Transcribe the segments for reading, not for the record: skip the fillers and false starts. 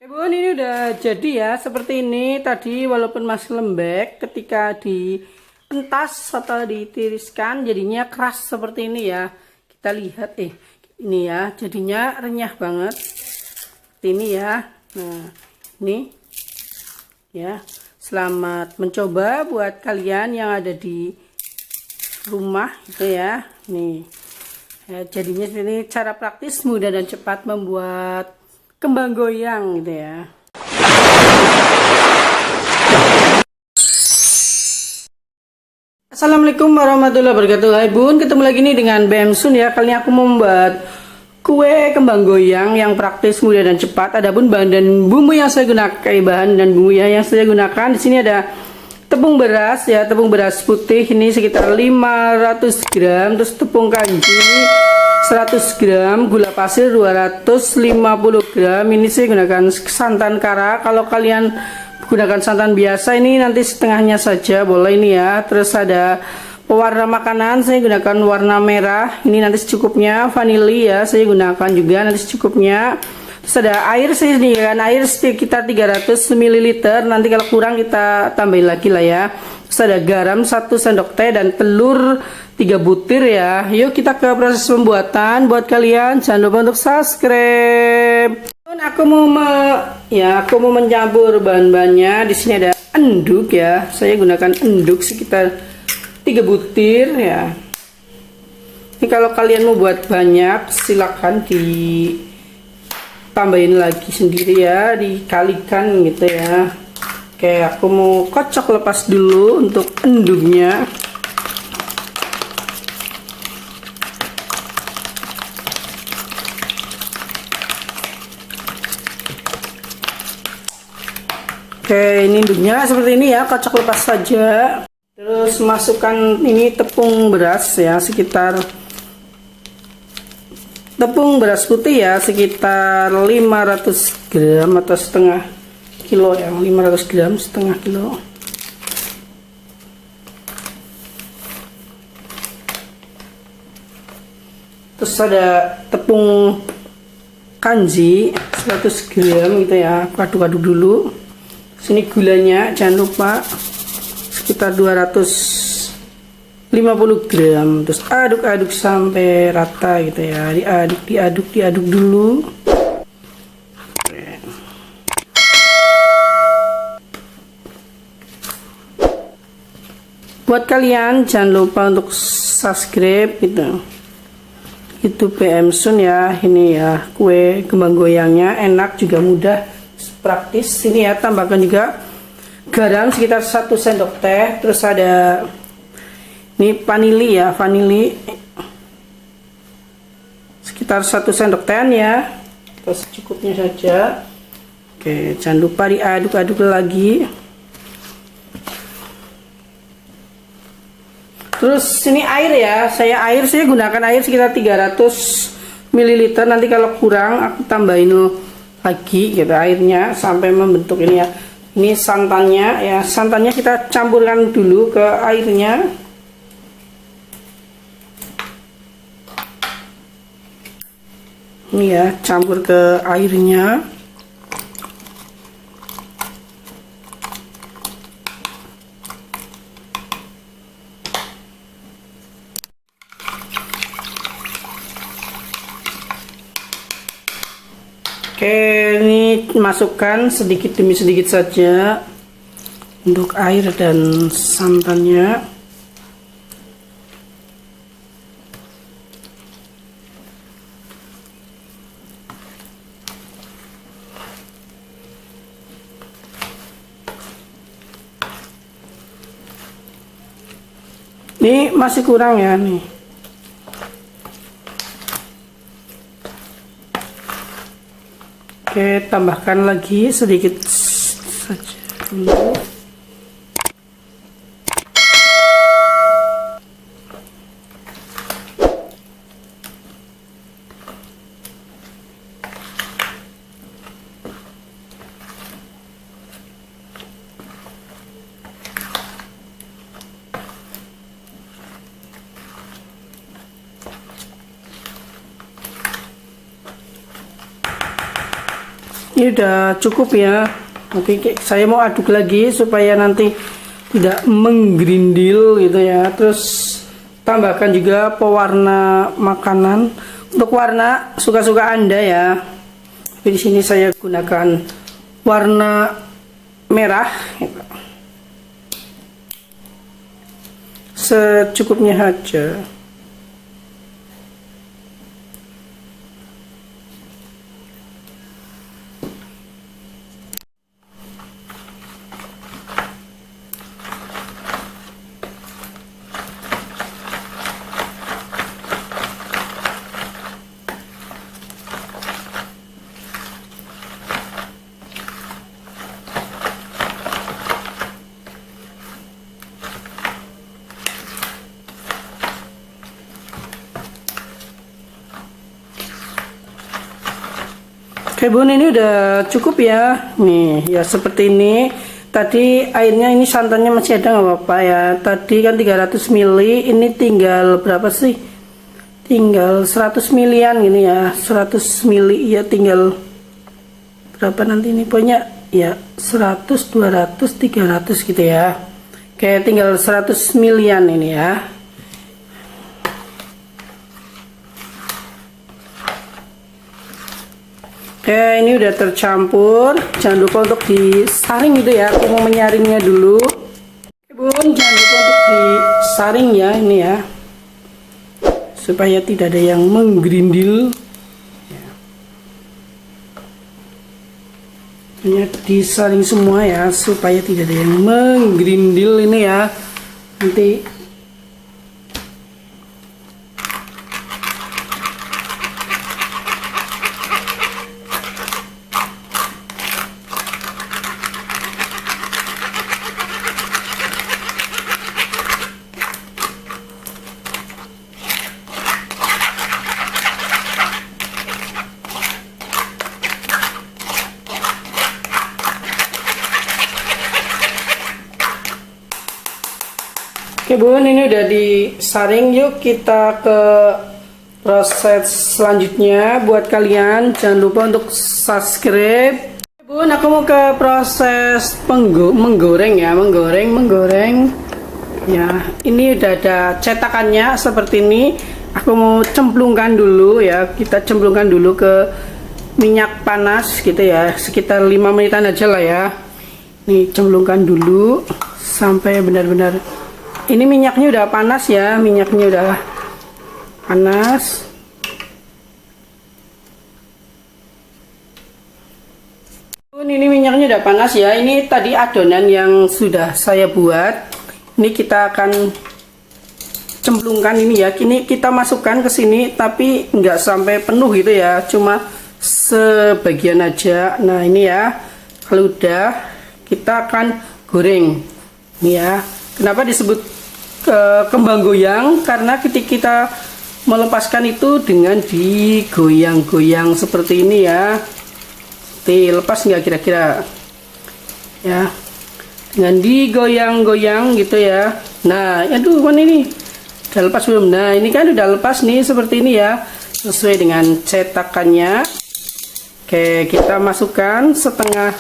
Bun, ini udah jadi ya seperti ini. Tadi walaupun masih lembek, ketika dientas atau ditiriskan jadinya keras seperti ini ya. Kita lihat ini ya, jadinya renyah banget seperti ini ya. Nah, ini ya. Selamat mencoba buat kalian yang ada di rumah gitu ya. Nih. Ya, jadinya ini cara praktis, mudah dan cepat membuat kembang goyang gitu ya. Assalamualaikum warahmatullahi wabarakatuh. Hai bun, ketemu lagi nih dengan Bemsun ya. Kali ini aku mau membuat kue kembang goyang yang praktis, mudah dan cepat. Adapun bahan dan bumbu yang saya gunakan, bahan dan bumbu yang saya gunakan di sini ada tepung beras ya, tepung beras putih ini sekitar 500 gram, terus tepung kanji 100 gram, gula pasir 250 gram. Ini saya gunakan santan kara. Kalau kalian gunakan santan biasa ini nanti setengahnya saja boleh ini ya. Terus ada pewarna makanan, saya gunakan warna merah. Ini nanti secukupnya. Vanili ya, saya gunakan juga nanti secukupnya. Terus ada air, saya sediakan air sekitar 300 ml. Nanti kalau kurang kita tambahin lagi lah ya. Terus ada garam 1 sendok teh dan telur 3 butir ya. Yuk kita ke proses pembuatan. Buat kalian jangan lupa untuk subscribe. Aku mau mencampur bahan-bahannya. Di sini ada enduk ya. Saya gunakan enduk sekitar 3 butir ya. Ini kalau kalian mau buat banyak silakan ditambahin lagi sendiri ya, dikalikan gitu ya. Oke, aku mau kocok lepas dulu untuk enduknya. Oke, ini enduknya seperti ini ya, kocok lepas saja. Terus masukkan ini tepung beras ya, sekitar tepung beras putih ya, sekitar 500 gram atau setengah kilo ya, 500 gram setengah kilo. Terus ada tepung kanji 100 gram gitu ya, aduk-aduk dulu. Sini gulanya jangan lupa sekitar 250 gram. Terus aduk-aduk sampai rata gitu ya, diaduk dulu. Buat kalian jangan lupa untuk subscribe gitu. Itu Bemsun ya, ini ya kue kembang goyangnya enak juga mudah praktis. Ini ya, tambahkan juga garam sekitar 1 sendok teh. Terus ada ini vanili ya, vanili sekitar 1 sendok teh ya, terus cukupnya saja. Oke, jangan lupa diaduk-aduk lagi. Terus ini air ya, saya gunakan air sekitar 300 ml. Nanti kalau kurang aku tambahin lagi gitu airnya sampai membentuk ini ya. Ini santannya ya, santannya kita campurkan dulu ke airnya. Ini ya, campur ke airnya. Oke, ini masukkan sedikit demi sedikit saja untuk air dan santannya. Ini masih kurang ya nih. Oke, tambahkan lagi sedikit saja dulu. Ini udah cukup ya. Nanti saya mau aduk lagi supaya nanti tidak menggerindil gitu ya. Terus tambahkan juga pewarna makanan. Untuk warna suka-suka Anda ya. Tapi di sini saya gunakan warna merah. Secukupnya aja. Oke bun, ini udah cukup ya. Nih ya seperti ini. Tadi airnya ini santannya masih ada nggak apa-apa ya. Tadi kan 300 ml, ini tinggal berapa sih? Tinggal 100 milian gini ya. 100 ml ya, tinggal berapa nanti ini pokoknya ya 100, 200, 300 gitu ya. Kayak tinggal 100 milian ini ya. Oke, ini udah tercampur. Jangan lupa untuk disaring gitu ya. Aku mau menyaringnya dulu. Oke bun, jangan lupa untuk disaring ya ini ya, supaya tidak ada yang menggerindil. Ini disaring semua ya, supaya tidak ada yang menggerindil ini ya. Nanti oke bun, ini udah disaring. Yuk kita ke proses selanjutnya. Buat kalian jangan lupa untuk subscribe. Bun, aku mau ke proses menggoreng ya, menggoreng ya. Ini udah ada cetakannya seperti ini. Aku mau cemplungkan dulu ya. Kita cemplungkan dulu ke minyak panas gitu ya, sekitar 5 menitan aja lah ya. Nih cemplungkan dulu sampai benar-benar ini minyaknya udah panas ya, minyaknya udah panas. Ini minyaknya udah panas ya. Ini tadi adonan yang sudah saya buat. Ini kita akan cemplungkan ini ya. Ini kita masukkan ke sini, tapi nggak sampai penuh gitu ya, cuma sebagian aja. Nah ini ya, kalau udah kita akan goreng. Ini ya. Kenapa disebut kembang goyang? Karena ketika kita melepaskan itu dengan digoyang-goyang seperti ini ya. Lepas nggak kira-kira ya, dengan digoyang-goyang gitu ya. Nah aduh kan ini udah lepas belum? Nah ini kan udah lepas nih seperti ini ya, sesuai dengan cetakannya. Oke, kita masukkan setengah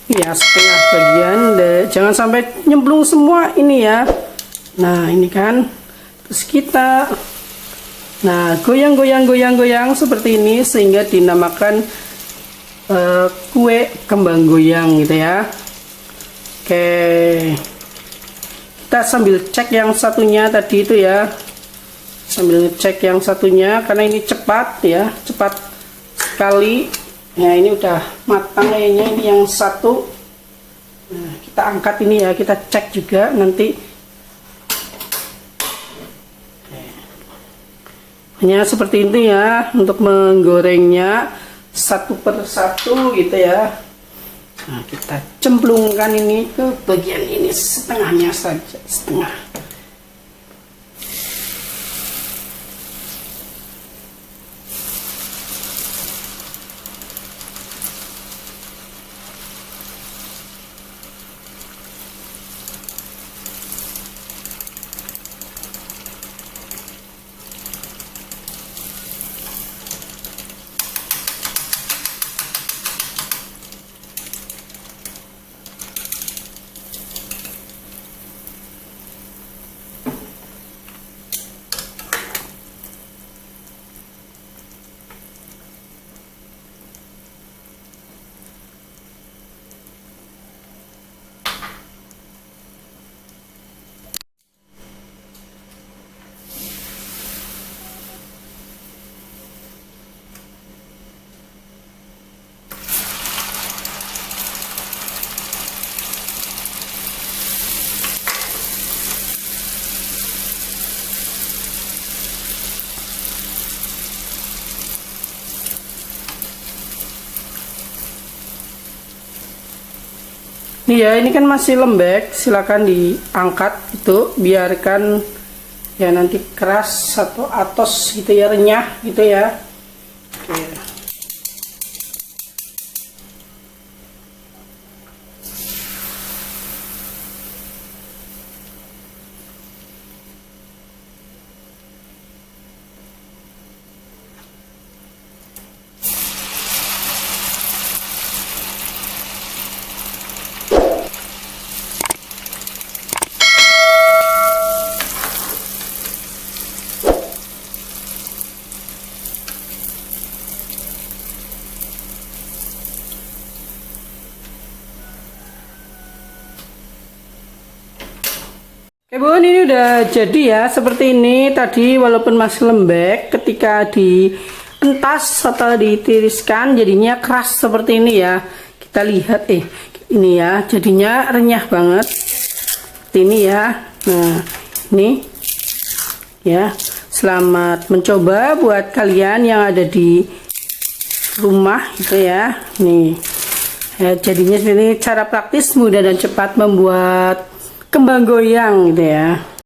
ya, setengah bagian deh. Jangan sampai nyemplung semua ini ya. Nah ini kan, terus kita goyang seperti ini sehingga dinamakan kue kembang goyang gitu ya. Oke, kita sambil cek yang satunya tadi itu ya, sambil cek yang satunya karena ini cepat ya, cepat sekali. Nah ini udah matang kayaknya, ini yang satu. Nah, kita angkat ini ya, kita cek juga nanti. Hanya seperti ini ya untuk menggorengnya satu per satu gitu ya. Nah, kita cemplungkan ini ke bagian ini, setengahnya saja, setengah. Nih ya, ini kan masih lembek, silakan diangkat itu, biarkan ya nanti keras atau atos gitu ya, renyah gitu ya. Oke. Oke bun, ini udah jadi ya seperti ini. Tadi walaupun masih lembek, ketika dientas atau ditiriskan jadinya keras seperti ini ya. Kita lihat ini ya, jadinya renyah banget seperti ini ya. Nah ini ya, selamat mencoba buat kalian yang ada di rumah gitu ya. Nih ya, jadinya ini cara praktis, mudah dan cepat membuat kembang goyang gitu ya.